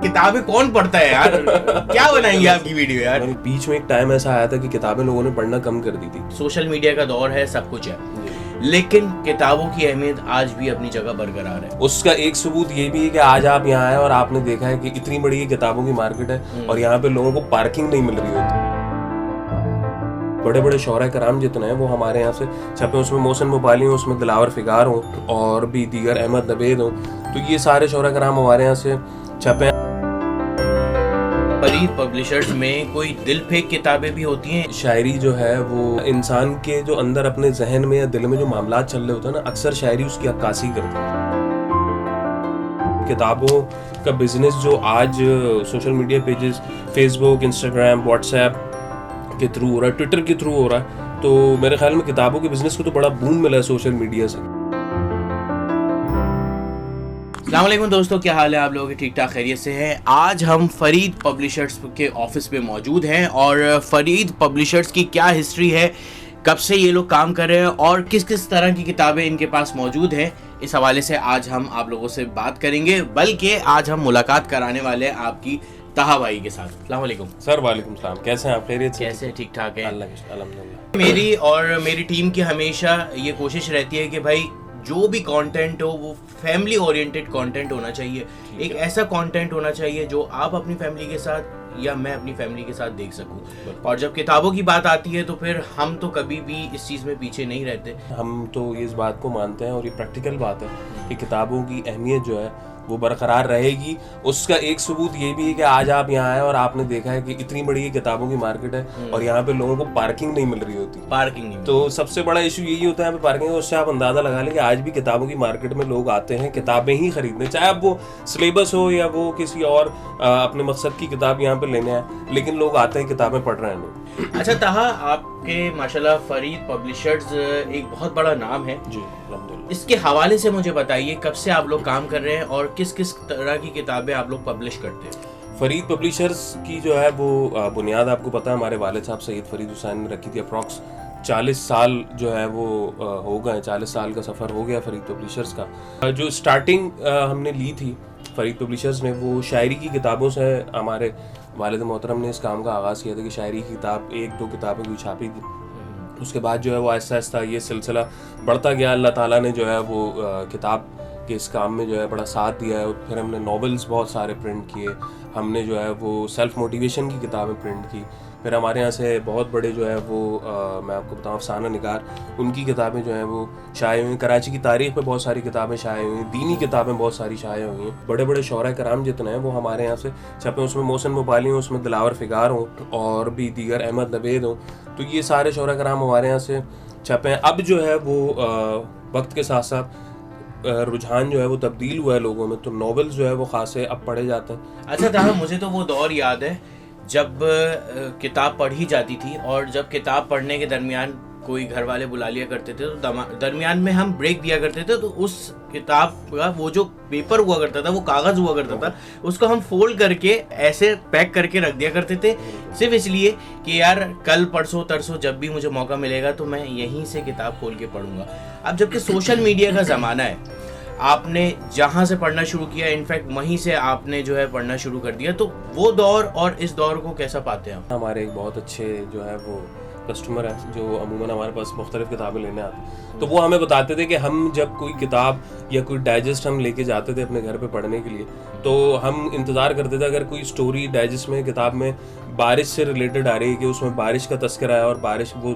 किताबें कौन पढ़ता है यार? क्या बनाएंगे आपकी वीडियो यार? बीच में एक टाइम ऐसा आया था कि किताबें लोगों ने पढ़ना कम कर दी थी। सोशल मीडिया का दौर है, सब कुछ है, लेकिन किताबों की अहमियत आज भी अपनी जगह बरकरार है। उसका एक सबूत ये भी है कि आज आप यहाँ आए और आपने देखा है कि इतनी बड़ी किताबों की मार्केट है और यहाँ पे लोगों को पार्किंग नहीं मिल रही होती। बड़े बड़े शौहरा कराम जितने हैं वो हमारे यहाँ से छपे, उसमें मोहसिन मुबाली हो, उसमें दिलावर फिगार हो और भी दीगर अहमद नवेद हो, तो ये सारे शौहरा कराम हमारे यहाँ से छपे हैं। फरीद पब्लिशर्स में कोई दिल फेंक किताबें भी होती हैं। शायरी जो है वो इंसान के जो अंदर अपने जहन में या दिल में जो मामला चल रहे होते हैं ना, अक्सर शायरी उसकी अक्कासी करती है। किताबों का बिजनेस जो आज social media pages, Facebook, Instagram, WhatsApp के थ्रू हो रहा है, ट्विटर के थ्रू हो रहा है, तो मेरे ख्याल में किताबों के बिजनेस को तो बड़ा बूम मिला है सोशल मीडिया से। अस्सलाम वालेकुम दोस्तों, क्या हाल है आप लोगों के? ठीक ठाक खैरियत से हैं। आज हम फरीद पब्लिशर्स के ऑफिस पे मौजूद हैं और फरीद पब्लिशर्स की क्या हिस्ट्री है, कब से ये लोग काम कर रहे हैं और किस किस तरह की किताबें इनके पास मौजूद हैं, इस हवाले से आज हम आप लोगों से बात करेंगे। बल्कि आज हम मुलाकात कराने वाले हैं आपकी ताहा भाई के साथ। अस्सलाम वालेकुम सर। वालेकुम सलाम। कैसे हैं आप? खैरियत से? कैसे? ठीक ठाक है अल्हम्दुलिल्लाह। मेरी और मेरी टीम की हमेशा ये कोशिश रहती है कि भाई जो भी कंटेंट हो वो फैमिली ओरिएंटेड कंटेंट होना चाहिए। एक ऐसा कंटेंट होना चाहिए जो आप अपनी फैमिली के साथ या मैं अपनी फैमिली के साथ देख सकूं। और जब किताबों की बात आती है तो फिर हम तो कभी भी इस चीज़ में पीछे नहीं रहते। हम तो इस बात को मानते हैं और ये प्रैक्टिकल बात है कि किताबों की अहमियत जो है वो बरकरार रहेगी। उसका एक सबूत ये भी है कि आज आप यहाँ आए और आपने देखा है कि इतनी बड़ी किताबों की मार्केट है और यहाँ पे लोगों को पार्किंग नहीं मिल रही होती। पार्किंग नहीं, तो सबसे बड़ा इशू यही होता है यहाँ पे पार्किंग। उससे आप अंदाजा लगा लें कि आज भी किताबों की मार्केट में लोग आते हैं किताबें ही खरीदने, चाहे अब वो सिलेबस हो या वो किसी और अपने मकसद की किताब यहाँ पे लेने आए, लेकिन लोग आते हैं, किताबें पढ़ रहे हैं लोग। अच्छा ताहा, आपके माशाल्लाह फरीद पब्लिशर्स एक बहुत बड़ा नाम है जी, अल्हम्दुलिल्लाह। इसके हवाले से मुझे बताइए कब से आप लोग काम कर रहे हैं और किस किस तरह की किताबें आप लोग पब्लिश करते हैं? फरीद पब्लिशर्स की जो है वो बुनियाद आपको पता है, हमारे वालिद साहब सैयद फरीद हुसैन ने रखी थी। अप्रॉक्स 40 साल जो है वो हो गए, 40 साल का सफ़र हो गया फरीद पब्लिशर्स का। जो स्टार्टिंग हमने ली थी फरीद पब्लिशर्स में वो शायरी की किताबों से हमारे वालिद मोहतरम ने इस काम का आगाज़ किया था कि शायरी की किताब 1-2 किताबें कोई छापी थी। उसके बाद जो है वो आहिस्ता आहिस्ता ये सिलसिला बढ़ता गया। अल्लाह ताला ने जो है वो किताब के इस काम में जो है बड़ा साथ दिया है। फिर हमने नॉवेल्स बहुत सारे प्रिंट किए, हमने जो है वो सेल्फ मोटिवेशन की किताबें प्रिंट की। फिर हमारे यहाँ से बहुत बड़े जो है वो मैं आपको बताऊँ अफसाना निगार, उनकी किताबें जो हैं वो शाये हुई। कराची की तारीख़ पे बहुत सारी किताबें शाये हुई, दीनी किताबें बहुत सारी शाये हुई हैं। बड़े बड़े शौहरा कराम जितने हैं वो हमारे यहाँ से छपे, उसमें मोहसिन मुबाली हो, उसमें दिलावर फिगार हो और भी दीगर अहमद नवेद हो, तो ये सारे शौहरा कराम हमारे यहाँ से छपे हैं। अब जो है वो वक्त के साथ साथ रुझान जो है वो तब्दील हुआ है लोगों में, तो नॉवेल्स जो है वो खासे अब पढ़े जाते हैं। अच्छा ताहा, मुझे तो वो दौर याद है जब किताब पढ़ी जाती थी और जब किताब पढ़ने के दरमियान कोई घर वाले बुला लिया करते थे तो दरमियान में हम ब्रेक दिया करते थे, तो उस किताब का वो जो पेपर हुआ करता था, वो कागज़ हुआ करता था, उसको हम फोल्ड करके ऐसे पैक करके रख दिया करते थे, सिर्फ इसलिए कि यार कल परसों तरसों जब भी मुझे मौका मिलेगा तो मैं यहीं से किताब खोल के पढ़ूंगा। अब जबकि सोशल मीडिया का ज़माना है, आपने जहाँ से पढ़ना शुरू किया, इनफैक्ट वहीं से आपने जो है पढ़ना शुरू कर दिया, तो वो दौर और इस दौर को कैसा पाते हैं? हमारे एक बहुत अच्छे जो है वो कस्टमर है जो अमूमन हमारे पास मुख्तलिफ किताबें लेने आते हैं, तो वो हमें बताते थे कि हम जब कोई किताब या कोई डाइजेस्ट हम लेके जाते थे अपने घर पे पढ़ने के लिए, तो हम इंतज़ार करते थे अगर कोई स्टोरी डाइजेस्ट में किताब में बारिश से रिलेटेड आ रही है कि उसमें बारिश का तस्करा है और बारिश वो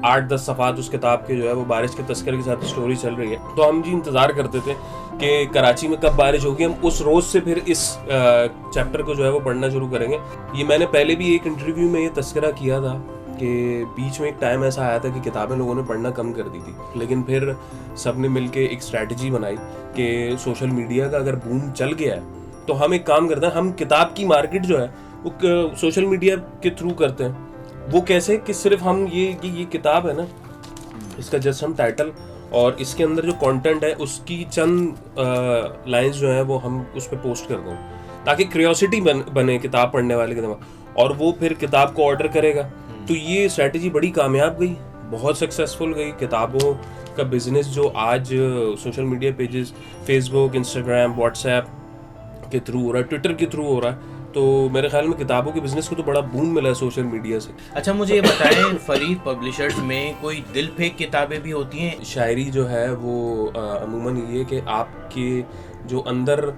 8-10 सफ़ात उस किताब के जो है वो बारिश के तस्करे के साथ स्टोरी चल रही है, तो हम जी इंतज़ार करते थे कि कराची में कब बारिश होगी, हम उस रोज़ से फिर इस चैप्टर को जो है वो पढ़ना शुरू करेंगे। ये मैंने पहले भी एक इंटरव्यू में ये तस्करा किया था कि बीच में एक टाइम ऐसा आया था कि किताबें लोगों ने पढ़ना कम कर दी थी, लेकिन फिर सब ने मिल के एक स्ट्रैटेजी बनाई कि सोशल मीडिया का अगर बूम चल गया है तो हम एक काम करते हैं, हम किताब की मार्केट जो है वो सोशल मीडिया के थ्रू करते हैं। वो कैसे कि सिर्फ हम ये किताब है ना, इसका जस्ट हम टाइटल और इसके अंदर जो कंटेंट है उसकी चंद लाइंस जो है वो हम उस पर पोस्ट कर दें ताकि क्यूरियोसिटी बने किताब पढ़ने वाले के दिमाग, और वो फिर किताब को ऑर्डर करेगा। तो ये स्ट्रैटेजी बड़ी कामयाब गई, बहुत सक्सेसफुल गई। किताबों का बिजनेस जो आज social media pages, Facebook, Instagram, WhatsApp के थ्रू हो रहा है, ट्विटर के थ्रू हो रहा है। तो मेरे ख्याल में किताबों के बिजनेस को तो बड़ा बूम मिला है सोशल मीडिया से। अच्छा, मुझे ये बताएं, फरीद पब्लिशर्स में कोई दिल फेंक किताबें भी होती हैं? शायरी जो है वो अमूमन ये कि आपके जो अंदर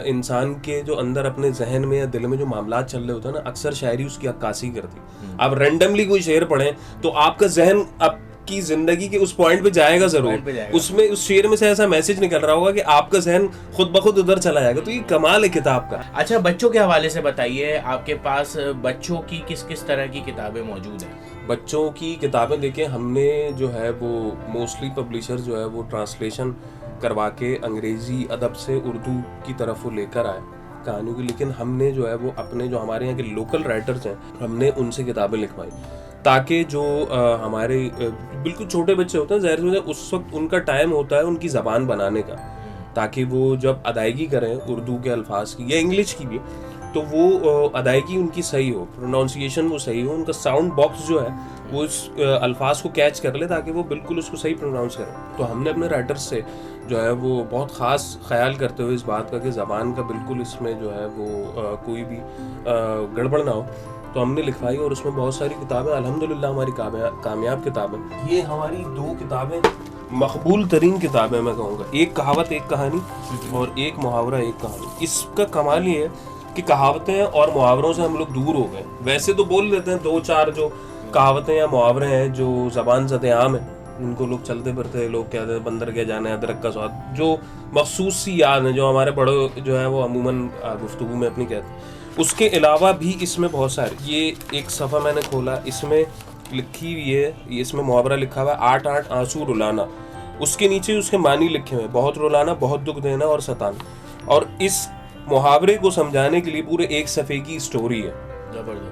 इंसान के जो अंदर अपने जहन में या दिल में जो मामलात चल रहे होते हैं ना, अक्सर शायरी उसकी अक्कासी करती। आप रैंडमली कोई शेर पढ़ें तो आपका जहन आपकी जिंदगी के उस पॉइंट पे जाएगा जरूर, उसमें उस शेर में से ऐसा मैसेज निकल रहा होगा कि आपका जहन खुद ब खुद उधर चला जाएगा। तो ये कमाल है किताब का। अच्छा, बच्चों के हवाले से बताइए, आपके पास बच्चों की किस किस तरह की किताबें मौजूद हैं? बच्चों की किताबें देखिए, हमने जो है वो मोस्टली पब्लिशर जो है वो ट्रांसलेशन करवा के अंग्रेजी अदब से उर्दू की तरफ वो लेकर आए कहानियों की, लेकिन हमने जो है वो अपने जो हमारे यहाँ के लोकल राइटर्स हैं हमने उनसे किताबें लिखवाई, ताकि जो हमारे बिल्कुल छोटे बच्चे होते हैं, ज़ाहिर सी उस वक्त उनका टाइम होता है उनकी ज़बान बनाने का, ताकि वो जब अदायगी करें उर्दू के अल्फाज की या इंग्लिश की भी, तो वो अदायगी उनकी सही हो, प्रोनाउंसिएशन वो सही हो, उनका साउंड बॉक्स जो है वो उस अल्फाज को कैच कर ले ताकि वो बिल्कुल उसको सही प्रोनाउंस करें। तो हमने अपने राइटर्स से जो है वो बहुत ख़ास ख्याल करते हुए इस बात का कि ज़बान का बिल्कुल इसमें जो है वो कोई भी गड़बड़ ना हो, तो हमने लिखवाई और उसमें बहुत सारी किताबें अल्हम्दुलिल्लाह हमारी कामयाब किताबें। ये हमारी 2 किताबें मकबूल तरीन किताबें मैं कहूँगा, एक कहावत एक कहानी और एक मुहावरा एक कहानी। इसका कमाल ये है कि कहावतें और मुहावरों से हम लोग दूर हो गए। वैसे तो बोल लेते हैं 2-4 जो कहावतें या मुहावरे हैं जो ज़बान ज़द-ए-आम है, उनको लोग चलते फिरते लोग कहते हैं बंदर के जाने अदरक का स्वाद, जो मखसूस सी याद है जो हमारे बड़े जो है वो अमूमन गुफ्तगू में अपनी कहते हैं। उसके अलावा भी इसमें बहुत सारे, ये एक सफ़ा मैंने खोला, इसमें लिखी हुई है, इसमें मुहावरा लिखा हुआ है 8-8 आंसू रुलाना, उसके नीचे उसके मानी लिखे हुए, बहुत रुलाना, बहुत दुख देना और सताना। और इस मुहावरे को समझाने के लिए पूरे 1 सफ़े की स्टोरी है,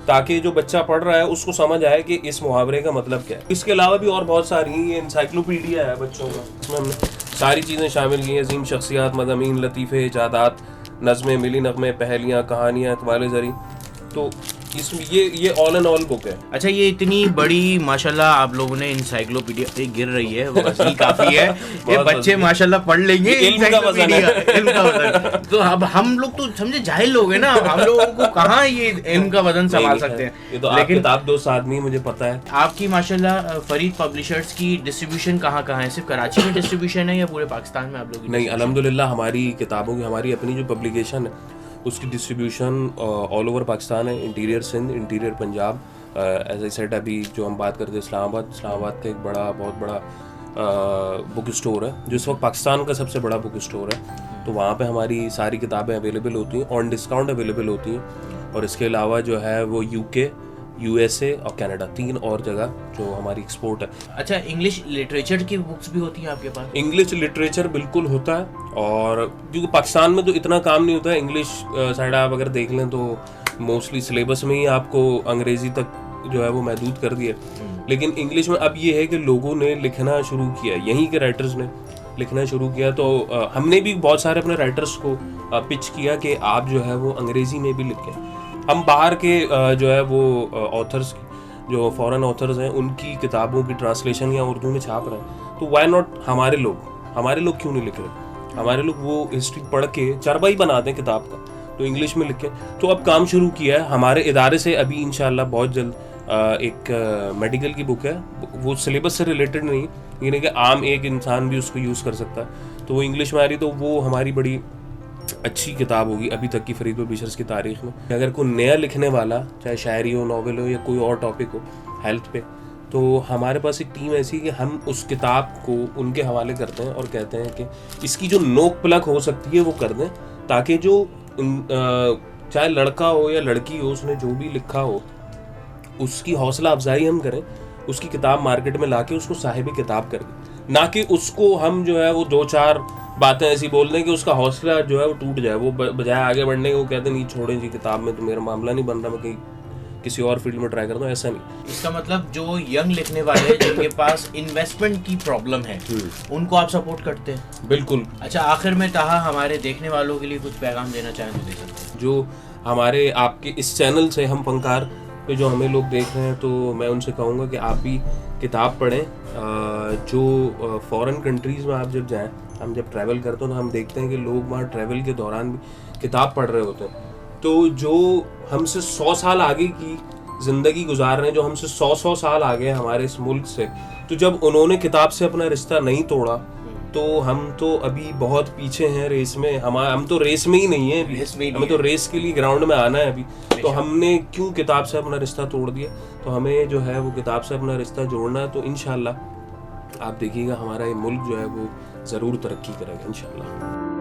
ताकि जो बच्चा पढ़ रहा है उसको समझ आए कि इस मुहावरे का मतलब क्या है। इसके अलावा भी और बहुत सारी, ये इंसाइक्लोपीडिया है बच्चों का, इसमें हमने सारी चीज़ें शामिल की हैं, अजीम शख्सियात, मज़ामीन, लतीफ़े, इजादात, नज़में, मिली नग़मे, पहेलियाँ, कहानियाँ, इक़बाल ज़री। तो इसमें ये ऑल एंड ऑल बुक है। अच्छा, ये इतनी बड़ी माशाल्लाह आप लोगों ने इंसाइक्लोपीडिया गिर रही है, वो वज़न काफी है, ये बच्चे माशाल्लाह पढ़ लेंगे। इल्म का वज़न है। तो अब हम लोग तो समझे जाहिल लोग हैं ना, हम लोगों को कहाँ ये इल्म का वज़न संभाल सकते हैं। ये तो लेकिन आप 2 आदमी मुझे पता है। आपकी माशाल्लाह फरीद पब्लिशर्स की डिस्ट्रीब्यूशन कहाँ है? सिर्फ कराची में डिस्ट्रीब्यूशन है या पूरे पाकिस्तान में आप लोग? नहीं, अल्हम्दुलिल्लाह हमारी किताबों की, हमारी अपनी जो पब्लिकेशन है उसकी डिस्ट्रीब्यूशन ऑल ओवर पाकिस्तान है, interior Sindh, interior Punjab, as I said अभी जो हम बात करते हैं इस्लामाबाद का एक बहुत बड़ा बुक स्टोर है जो इस वक्त पाकिस्तान का सबसे बड़ा बुक स्टोर है। तो वहाँ पे हमारी सारी किताबें अवेलेबल होती हैं, ऑन डिस्काउंट अवेलेबल होती हैं। और इसके अलावा जो है वो UK, USA और कनाडा, 3 और जगह जो हमारी एक्सपोर्ट है। अच्छा, इंग्लिश लिटरेचर की बुक्स भी होती हैं आपके पास? इंग्लिश लिटरेचर बिल्कुल होता है, और क्योंकि पाकिस्तान में तो इतना काम नहीं होता है इंग्लिश साइड, आप अगर देख लें तो मोस्टली सिलेबस में ही आपको अंग्रेज़ी तक जो है वो महदूद कर दिया। लेकिन इंग्लिश में अब ये है कि लोगों ने लिखना शुरू किया, यहीं के राइटर्स ने लिखना शुरू किया। तो हमने भी बहुत सारे अपने राइटर्स को पिच किया कि आप जो है वो अंग्रेज़ी में भी लिखें। हम बाहर के जो है वो ऑथर्स, जो फॉरेन ऑथर्स हैं, उनकी किताबों की ट्रांसलेशन या उर्दू में छाप रहे हैं, तो वाई नॉट हमारे लोग क्यों नहीं लिख रहे? हमारे लोग वो हिस्ट्री पढ़ के चरबा ही बना दें किताब का, तो इंग्लिश में लिखें। तो अब काम शुरू किया है हमारे इदारे से, अभी इंशाल्लाह बहुत जल्द एक मेडिकल की बुक है, वो सिलेबस से रिलेटेड नहीं, यानी कि आम एक इंसान भी उसको यूज़ कर सकता है, तो वो इंग्लिश में आ रही, तो वो हमारी बड़ी अच्छी किताब होगी अभी तक की फरीद पब्लिशर्स की तारीख में। अगर कोई नया लिखने वाला, चाहे शायरी हो, नॉवेल हो या कोई और टॉपिक हो हेल्थ पे, तो हमारे पास एक टीम ऐसी है कि हम उस किताब को उनके हवाले करते हैं और कहते हैं कि इसकी जो नोक पलक हो सकती है वो कर दें, ताकि जो चाहे लड़का हो या लड़की हो, उसने जो भी लिखा हो उसकी हौसला अफजाई हम करें, उसकी किताब मार्केट में लाके उसको साहिब किताब कर दें, ना कि उसको हम जो है वो 2-4 बातें ऐसी बोल दें कि उसका हौसला जो है वो टूट जाए, वो बजाय आगे बढ़ने के वो कहते नहीं छोड़ें जी किताब में तो मेरा मामला नहीं बन रहा, मैं कहीं किसी और फील्ड में ट्राई करता हूँ, ऐसा नहीं। इसका मतलब जो यंग लिखने वाले जिनके पास इन्वेस्टमेंट की प्रॉब्लम है उनको आप सपोर्ट करते हैं? बिल्कुल। अच्छा, आखिर में ताहा हमारे देखने वालों के लिए कुछ पैगाम देना चाहें तो दे सकते हैं? जो हमारे आपके इस चैनल से हम फनकार पे जो हमें लोग देख रहे हैं, तो मैं उनसे कहूँगा कि आप भी किताब पढ़ें। जो फॉरेन कंट्रीज़ में आप जब जाएं हम जब ट्रैवल करते हैं तो हम देखते हैं कि लोग वहाँ ट्रैवल के दौरान भी किताब पढ़ रहे होते हैं। तो जो हमसे 100 साल आगे की ज़िंदगी गुजार रहे हैं, जो हमसे 100 साल आगे हैं हमारे इस मुल्क से, तो जब उन्होंने किताब से अपना रिश्ता नहीं तोड़ा तो हम तो अभी बहुत पीछे हैं रेस में। हम तो रेस में ही नहीं है अभी, हमें तो रेस के लिए ग्राउंड में आना है अभी। तो हमने क्यों किताब से अपना रिश्ता तोड़ दिया? तो हमें जो है वो किताब से अपना रिश्ता जोड़ना है। तो इंशाल्लाह आप देखिएगा हमारा ये मुल्क जो है वो ज़रूर तरक्की करेगा इंशाल्लाह।